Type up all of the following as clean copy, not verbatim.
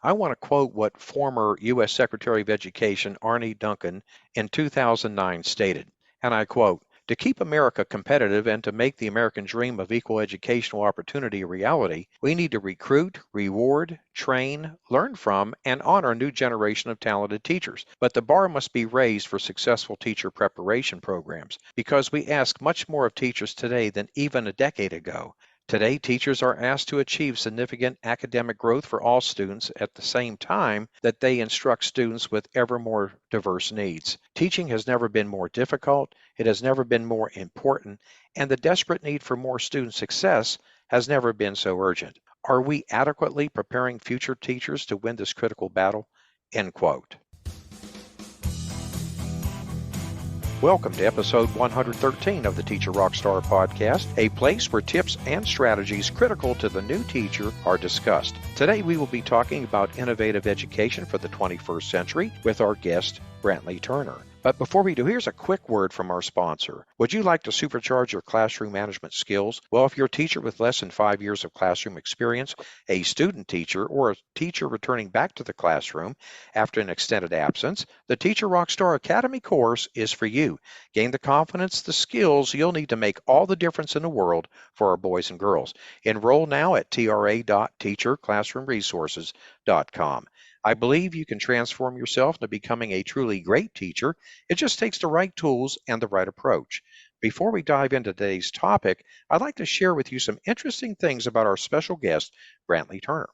I want to quote what former U.S. Secretary of Education Arne Duncan in 2009 stated, and I quote, "To keep America competitive and to make the American dream of equal educational opportunity a reality, we need to recruit, reward, train, learn from, and honor a new generation of talented teachers. But the bar must be raised for successful teacher preparation programs because we ask much more of teachers today than even a decade ago. Today, teachers are asked to achieve significant academic growth for all students at the same time that they instruct students with ever more diverse needs. Teaching has never been more difficult, it has never been more important, and the desperate need for more student success has never been so urgent. Are we adequately preparing future teachers to win this critical battle?" End quote. Welcome to episode 113 of the Teacher Rockstar podcast, a place where tips and strategies critical to the new teacher are discussed. Today we will be talking about innovative education for the 21st century with our guest, Brantley Turner. But before we do, here's a quick word from our sponsor. Would you like to supercharge your classroom management skills? Well, if you're a teacher with less than 5 years of classroom experience, a student teacher, or a teacher returning back to the classroom after an extended absence, the Teacher Rockstar Academy course is for you. Gain the confidence, the skills you'll need to make all the difference in the world for our boys and girls. Enroll now at tra.teacherclassroomresources.com. I believe you can transform yourself into becoming a truly great teacher. It just takes the right tools and the right approach. Before we dive into today's topic, I'd like to share with you some interesting things about our special guest, Brantley Turner.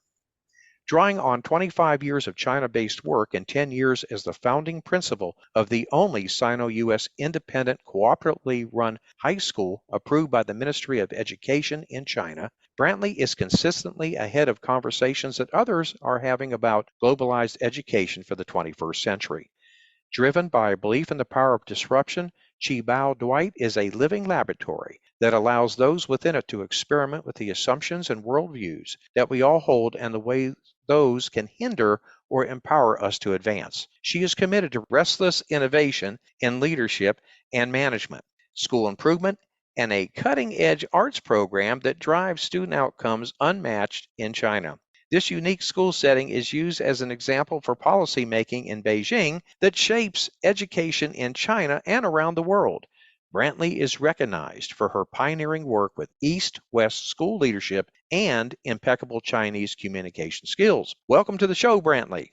Drawing on 25 years of China-based work and 10 years as the founding principal of the only Sino-U.S. independent cooperatively run high school approved by the Ministry of Education in China, Brantley is consistently ahead of conversations that others are having about globalized education for the 21st century. Driven by a belief in the power of disruption, Schembari Dwight is a living laboratory that allows those within it to experiment with the assumptions and worldviews that we all hold and the way those can hinder or empower us to advance. She is committed to restless innovation in leadership and management, school improvement, and a cutting-edge arts program that drives student outcomes unmatched in China. This unique school setting is used as an example for policy making in Beijing that shapes education in China and around the world. Brantley is recognized for her pioneering work with East-West school leadership and impeccable Chinese communication skills. Welcome to the show, Brantley.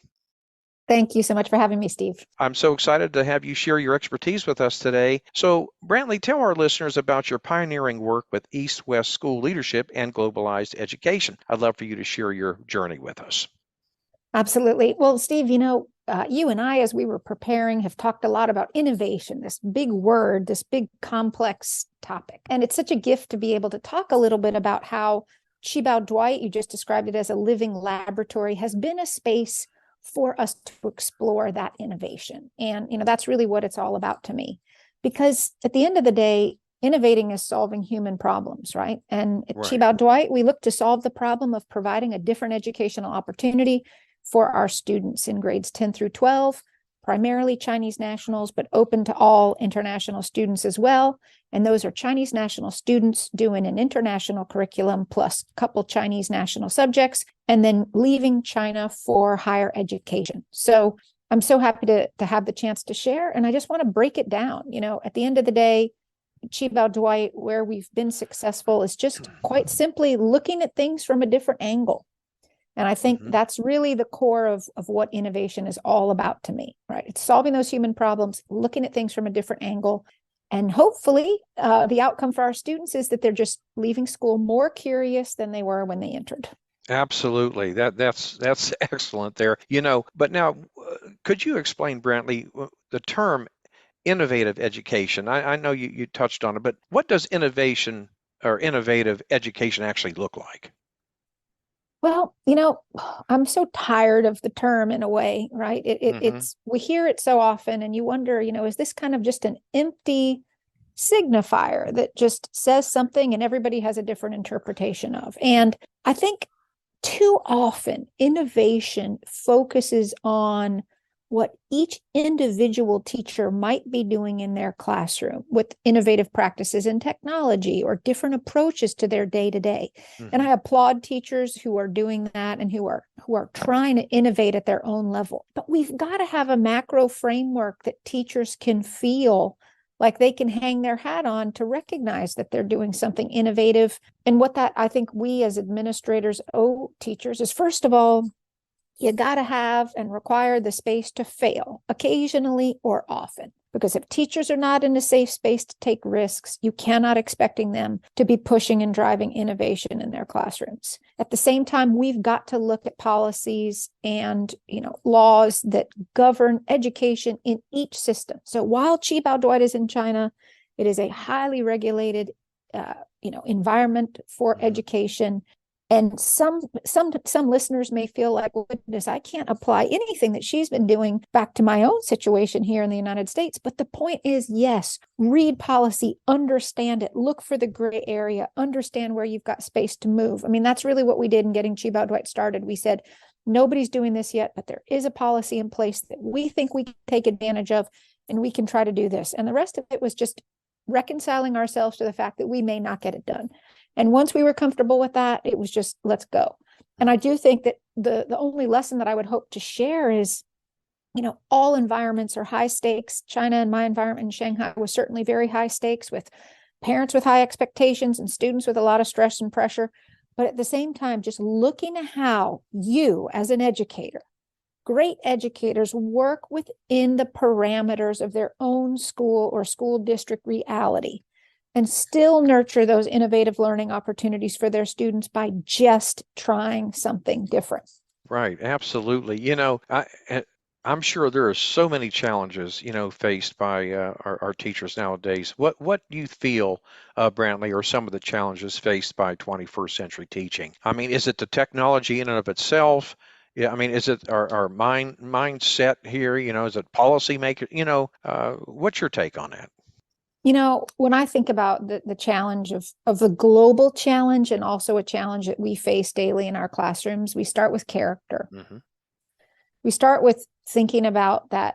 Thank you so much for having me, Steve. I'm so excited to have you share your expertise with us today. So, Brantley, tell our listeners about your pioneering work with East-West school leadership and globalized education. I'd love for you to share your journey with us. Absolutely. Well, Steve, you and I, as we were preparing, have talked a lot about innovation, this big word, this big complex topic. And it's such a gift to be able to talk a little bit about how Schembari Dwight, you just described it as a living laboratory, has been a space for us to explore that innovation. And, that's really what it's all about to me. Because at the end of the day, innovating is solving human problems, right? And at Schembari Dwight, we look to solve the problem of providing a different educational opportunity for our students in grades 10 through 12, primarily Chinese nationals, but open to all international students as well. And those are Chinese national students doing an international curriculum plus a couple Chinese national subjects, and then leaving China for higher education. So I'm so happy to have the chance to share. And I just want to break it down. At the end of the day, Schembari Dwight, where we've been successful is just quite simply looking at things from a different angle. And I think that's really the core of what innovation is all about to me, right? It's solving those human problems, looking at things from a different angle. And hopefully the outcome for our students is that they're just leaving school more curious than they were when they entered. Absolutely. That's excellent there. But now, could you explain, Brantley, the term innovative education? I know you touched on it, but what does innovation or innovative education actually look like? Well, I'm so tired of the term in a way, right? It's we hear it so often and you wonder, is this kind of just an empty signifier that just says something and everybody has a different interpretation of? And I think too often innovation focuses on what each individual teacher might be doing in their classroom with innovative practices in technology or different approaches to their day-to-day. And I applaud teachers who are doing that and who are trying to innovate at their own level. But we've got to have a macro framework that teachers can feel like they can hang their hat on to recognize that they're doing something innovative. And what that I think we as administrators owe teachers is, first of all, you got to have and require the space to fail occasionally or often. Because if teachers are not in a safe space to take risks, you cannot expecting them to be pushing and driving innovation in their classrooms. At the same time, we've got to look at policies and laws that govern education in each system. So while Qibao is in China, it is a highly regulated environment for education. And some listeners may feel like, well, goodness, I can't apply anything that she's been doing back to my own situation here in the United States. But the point is, yes, read policy, understand it, look for the gray area, understand where you've got space to move. I mean, that's really what we did in getting Qibao started. We said, nobody's doing this yet, but there is a policy in place that we think we can take advantage of, and we can try to do this. And the rest of it was just reconciling ourselves to the fact that we may not get it done. And once we were comfortable with that, it was just, let's go. And I do think that the only lesson that I would hope to share is, all environments are high stakes. China and my environment in Shanghai was certainly very high stakes, with parents with high expectations and students with a lot of stress and pressure. But at the same time, just looking at how you as an educator, great educators, work within the parameters of their own school or school district reality and still nurture those innovative learning opportunities for their students by just trying something different. Right, absolutely. I'm sure there are so many challenges, faced by our teachers nowadays. What do you feel, Brantley, are some of the challenges faced by 21st century teaching? I mean, is it the technology in and of itself? Yeah, I mean, is it our mindset here? Is it policymaker? What's your take on that? When I think about the challenge of the global challenge and also a challenge that we face daily in our classrooms, we start with character. We start with thinking about that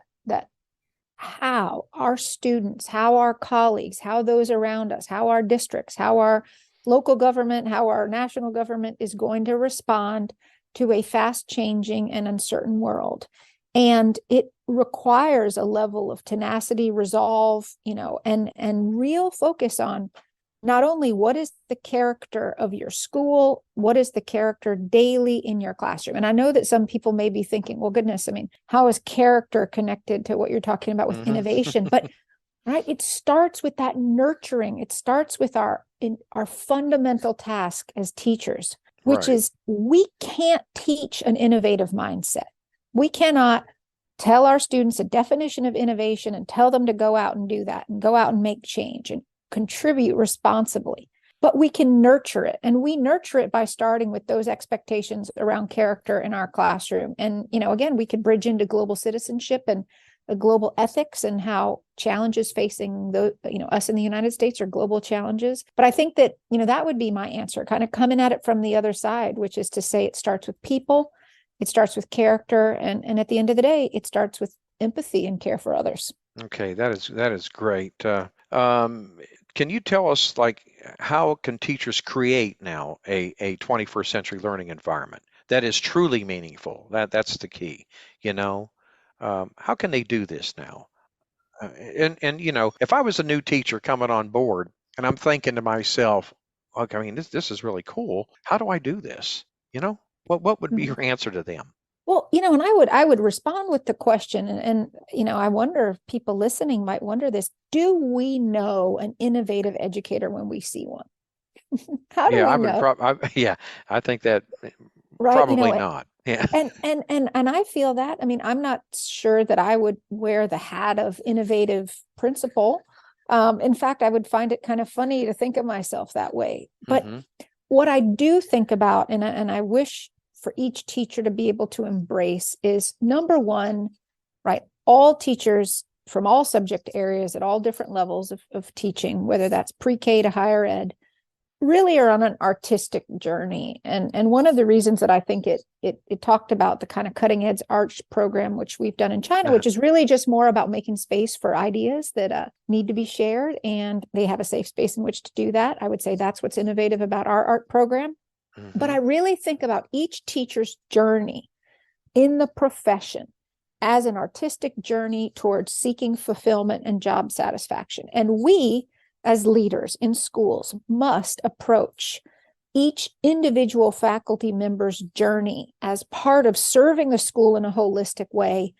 how our students, how our colleagues, how those around us, how our districts, how our local government, how our national government is going to respond to a fast changing and uncertain world. And it requires a level of tenacity, resolve, and real focus on not only what is the character of your school, what is the character daily in your classroom. And I know that some people may be thinking, well, goodness, I mean, how is character connected to what you're talking about with innovation? But right, it starts with that nurturing. It starts with our fundamental task as teachers, which is we can't teach an innovative mindset. We cannot tell our students a definition of innovation and tell them to go out and do that and go out and make change and contribute responsibly. But we can nurture it. And we nurture it by starting with those expectations around character in our classroom. And, again, we could bridge into global citizenship and global ethics and how challenges facing us in the United States are global challenges. But I think that, that would be my answer, kind of coming at it from the other side, which is to say it starts with people. It starts with character, and at the end of the day, it starts with empathy and care for others. Okay, that is great. Can you tell us, how can teachers create now a 21st century learning environment that is truly meaningful? That's the key. How can they do this now? And if I was a new teacher coming on board, and I'm thinking to myself, okay, I mean, this is really cool. How do I do this? What would be your answer to them? Well, and I would respond with the question, and I wonder if people listening might wonder this: do we know an innovative educator when we see one? How do we know? I think that Right, probably not. Yeah. And I feel that. I mean, I'm not sure that I would wear the hat of innovative principal. In fact, I would find it kind of funny to think of myself that way. But what I do think about, and I wish for each teacher to be able to embrace, is number one, right? All teachers from all subject areas at all different levels of teaching, whether that's pre-K to higher ed, really are on an artistic journey. And one of the reasons that I think it talked about the kind of cutting edge arts program, which we've done in China, which is really just more about making space for ideas that need to be shared, and they have a safe space in which to do that. I would say that's what's innovative about our art program. But I really think about each teacher's journey in the profession as an artistic journey towards seeking fulfillment and job satisfaction. And we, as leaders in schools, must approach each individual faculty member's journey as part of serving the school in a holistic way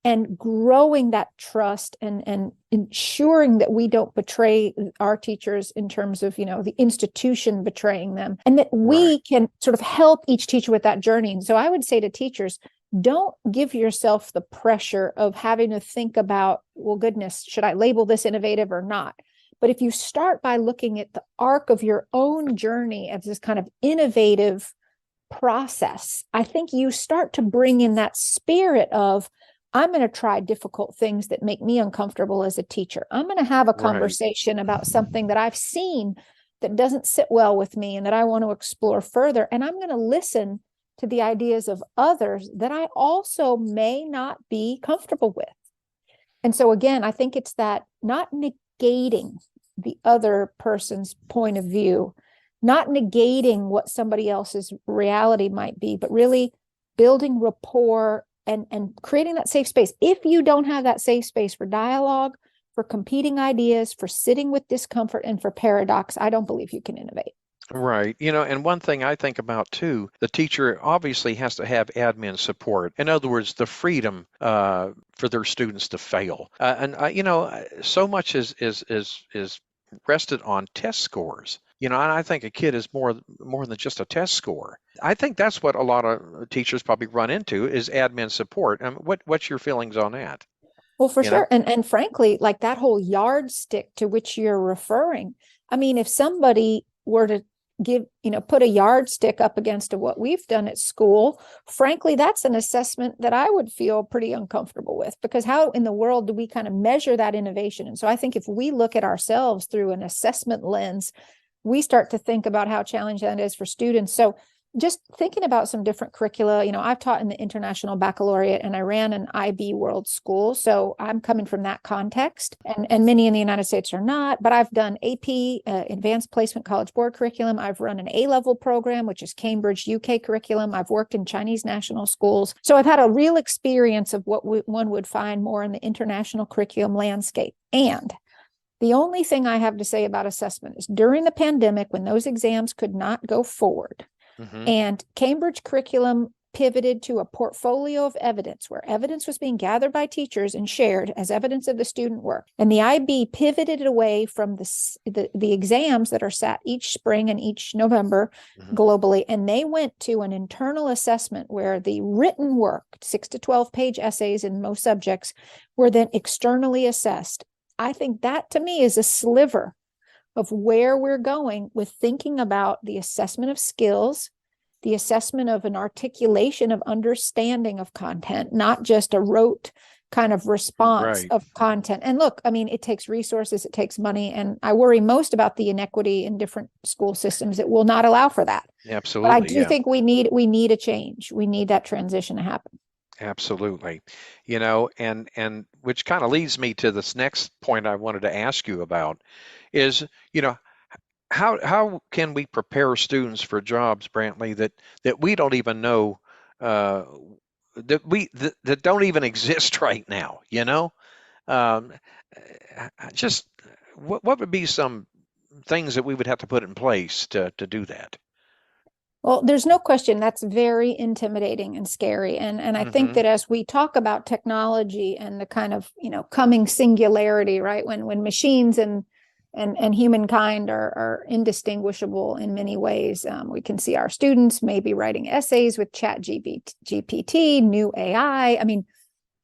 and growing that trust and ensuring that we don't betray our teachers in terms of, the institution betraying them, and that we can sort of help each teacher with that journey. And so I would say to teachers, don't give yourself the pressure of having to think about, well, goodness, should I label this innovative or not? But if you start by looking at the arc of your own journey as this kind of innovative process, I think you start to bring in that spirit of, I'm going to try difficult things that make me uncomfortable as a teacher. I'm going to have a conversation about something that I've seen that doesn't sit well with me and that I want to explore further. And I'm going to listen to the ideas of others that I also may not be comfortable with. And so again, I think it's that not negating the other person's point of view, not negating what somebody else's reality might be, but really building rapport and creating that safe space. If you don't have that safe space for dialogue, for competing ideas, for sitting with discomfort, and for paradox, I don't believe you can innovate. Right. And one thing I think about too, the teacher obviously has to have admin support. In other words, the freedom for their students to fail. So much is rested on test scores. And I think a kid is more than just a test score. I think that's what a lot of teachers probably run into is admin support. What's your feelings on that? Well, for sure. And frankly, like that whole yardstick to which you're referring, I mean, if somebody were to put a yardstick up against what we've done at school, frankly, that's an assessment that I would feel pretty uncomfortable with, because how in the world do we kind of measure that innovation? And so I think if we look at ourselves through an assessment lens, we start to think about how challenging that is for students. So just thinking about some different curricula, I've taught in the International Baccalaureate and I ran an IB World School. So I'm coming from that context, and many in the United States are not, but I've done AP, Advanced Placement College Board curriculum. I've run an A-level program, which is Cambridge UK curriculum. I've worked in Chinese national schools. So I've had a real experience of what one would find more in the international curriculum landscape. And the only thing I have to say about assessment is during the pandemic, when those exams could not go forward, and Cambridge curriculum pivoted to a portfolio of evidence where evidence was being gathered by teachers and shared as evidence of the student work. And the IB pivoted away from the exams that are sat each spring and each November globally. And they went to an internal assessment where the written work, 6 to 12 page essays in most subjects, were then externally assessed. I think that to me is a sliver of where we're going with thinking about the assessment of skills, the assessment of an articulation of understanding of content, not just a rote kind of response of content. And look, I mean, it takes resources, it takes money, and I worry most about the inequity in different school systems that will not allow for that. Absolutely. But I do think we need a change. We need that transition to happen. Absolutely. And which kind of leads me to this next point I wanted to ask you about is, how can we prepare students for jobs, Brantley, that we don't even know that don't even exist right now, Um, just what would be some things that we would have to put in place to do that? Well, there's no question that's very intimidating and scary. And I think that as we talk about technology and the kind of, coming singularity, right? When machines and humankind are indistinguishable in many ways, we can see our students maybe writing essays with GPT, new AI. I mean,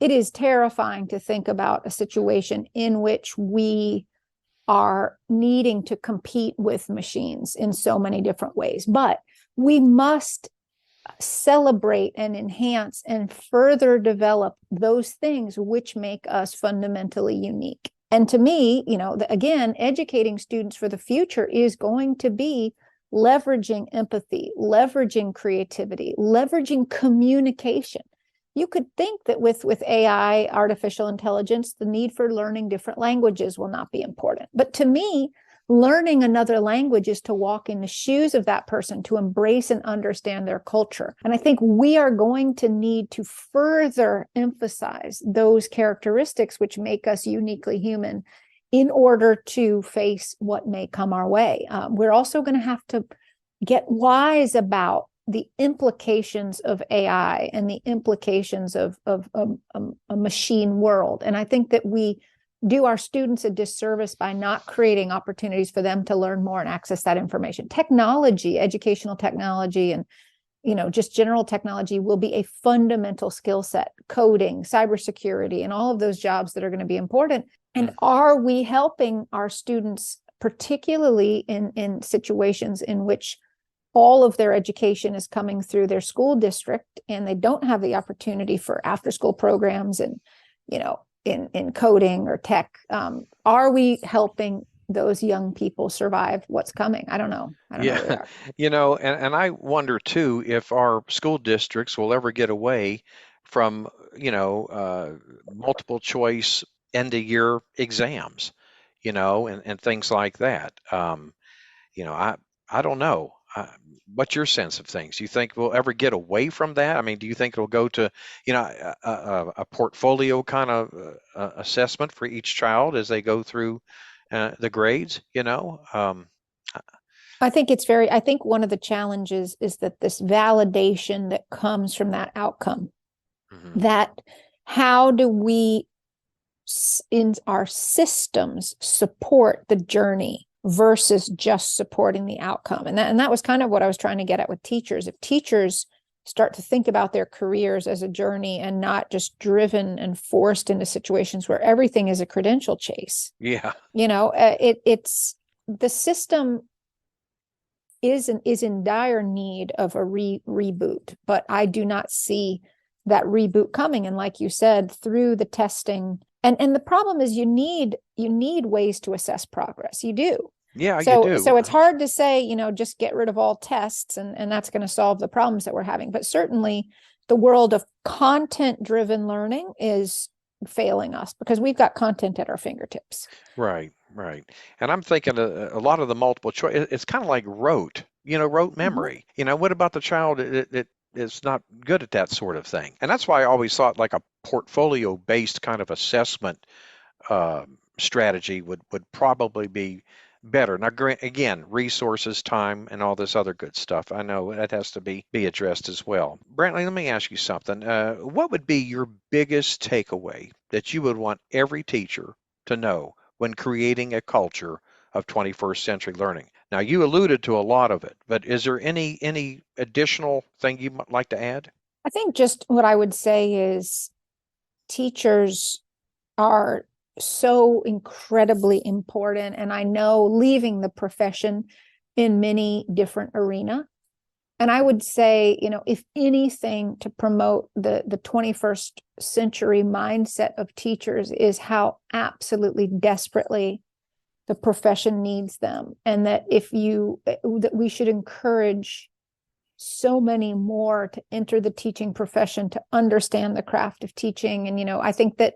it is terrifying to think about a situation in which we are needing to compete with machines in so many different ways. But we must celebrate and enhance and further develop those things which make us fundamentally unique. And to me, again, educating students for the future is going to be leveraging empathy, leveraging creativity, leveraging communication. You could think that with AI, artificial intelligence, the need for learning different languages will not be important. But to me, learning another language is to walk in the shoes of that person, to embrace and understand their culture. And I think we are going to need to further emphasize those characteristics which make us uniquely human in order to face what may come our way. We're also going to have to get wise about the implications of AI and the implications of a machine world. And I think that we do our students a disservice by not creating opportunities for them to learn more and access that information. Technology, educational technology, and just general technology will be a fundamental skill set. Coding, cybersecurity, and all of those jobs that are going to be important. And are we helping our students, particularly in situations in which all of their education is coming through their school district and they don't have the opportunity for after school programs and in coding or tech? Are we helping those young people survive what's coming? I don't know. I don't know where we Yeah, are. and I wonder too if our school districts will ever get away from, multiple choice end of year exams, and things like that. You know, I I don't know. What's your sense of things? Do you think we'll ever get away from that? I mean, do you think it'll go to, a portfolio kind of assessment for each child as they go through the grades? I think one of the challenges is that this validation that comes from that outcome, Mhm. that how do we in our systems support the journey versus just supporting the outcome? And that was kind of what I was trying to get at with teachers. If teachers start to think about their careers as a journey and not just driven and forced into situations where everything is a credential chase, Yeah. it's the system is in dire need of a reboot, but I do not see that reboot coming. And like you said, through the testing, and the problem is you need ways to assess progress. You do. Yeah, you So do. it's hard to say, just get rid of all tests and that's going to solve the problems that we're having. But certainly the world of content driven learning is failing us because we've got content at our fingertips. Right, right. And I'm thinking a lot of the multiple choice, it's kind of like rote Mhm. memory. What about the child that is not good at that sort of thing? And that's why I always thought like a portfolio-based kind of assessment strategy would probably be better. Now, again, resources, time, and all this other good stuff. I know that has to be addressed as well. Brantley, let me ask you something. What would be your biggest takeaway that you would want every teacher to know when creating a culture of 21st century learning? Now, you alluded to a lot of it, but is there any additional thing you might like to add? I think just what I would say is teachers are so incredibly important. And I know leaving the profession in many different arena. And I would say, if anything to promote the 21st century mindset of teachers is how absolutely desperately the profession needs them. And that we should encourage so many more to enter the teaching profession, to understand the craft of teaching. And, I think that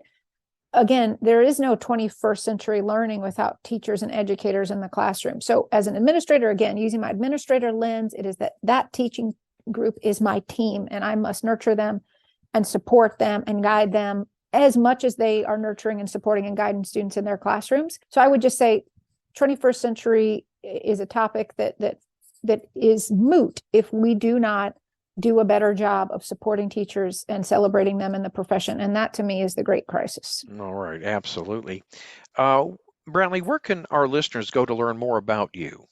again, there is no 21st century learning without teachers and educators in the classroom. So as an administrator, again, using my administrator lens, it is that teaching group is my team and I must nurture them and support them and guide them as much as they are nurturing and supporting and guiding students in their classrooms. So I would just say 21st century is a topic that is moot if we do not do a better job of supporting teachers and celebrating them in the profession. And that to me is the great crisis. All right, absolutely. Uh, Brantley, where can our listeners go to learn more about you?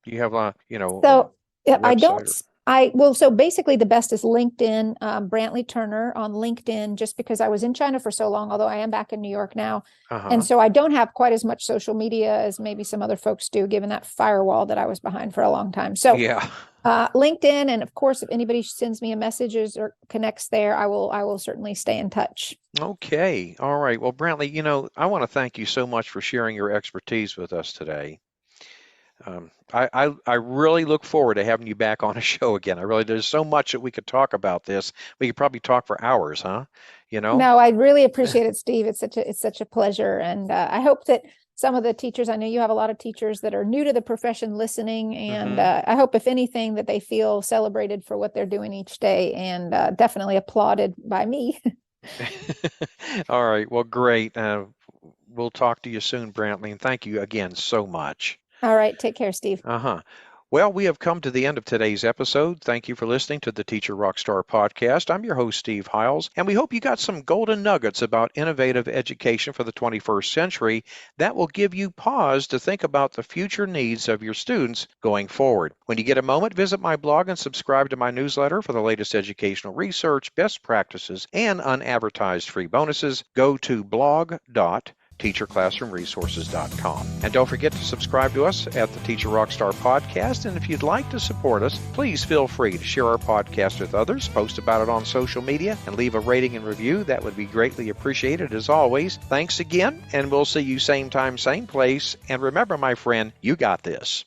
Do you have a So I don't website or? So basically the best is LinkedIn, Brantley Turner on LinkedIn, just because I was in China for so long, although I am back in New York now. And Uh-huh. so I don't have quite as much social media as maybe some other folks do, given that firewall that I was behind for a long time. So Yeah. LinkedIn, and of course, if anybody sends me a messages or connects there, I will certainly stay in touch. Okay. All right. Well, Brantley, I want to thank you so much for sharing your expertise with us today. I really look forward to having you back on a show again. There's so much that we could talk about this. We could probably talk for hours, huh? You know? No, I really appreciate it, Steve. It's such a pleasure, and I hope that some of the teachers, I know you have a lot of teachers that are new to the profession listening, and Hmm. I hope, if anything, that they feel celebrated for what they're doing each day, and definitely applauded by me. All right. Well, great. We'll talk to you soon, Brantley, and thank you again so much. All right, take care, Steve. Uh-huh. Well, we have come to the end of today's episode. Thank you for listening to the Teacher Rockstar podcast. I'm your host, Steve Hiles, and we hope you got some golden nuggets about innovative education for the 21st century that will give you pause to think about the future needs of your students going forward. When you get a moment, visit my blog and subscribe to my newsletter for the latest educational research, best practices, and unadvertised free bonuses. Go to blog.teacherclassroomresources.com. And don't forget to subscribe to us at the Teacher Rockstar podcast. And if you'd like to support us, please feel free to share our podcast with others, post about it on social media, and leave a rating and review. That would be greatly appreciated as always. Thanks again, and we'll see you same time, same place. And remember, my friend, you got this.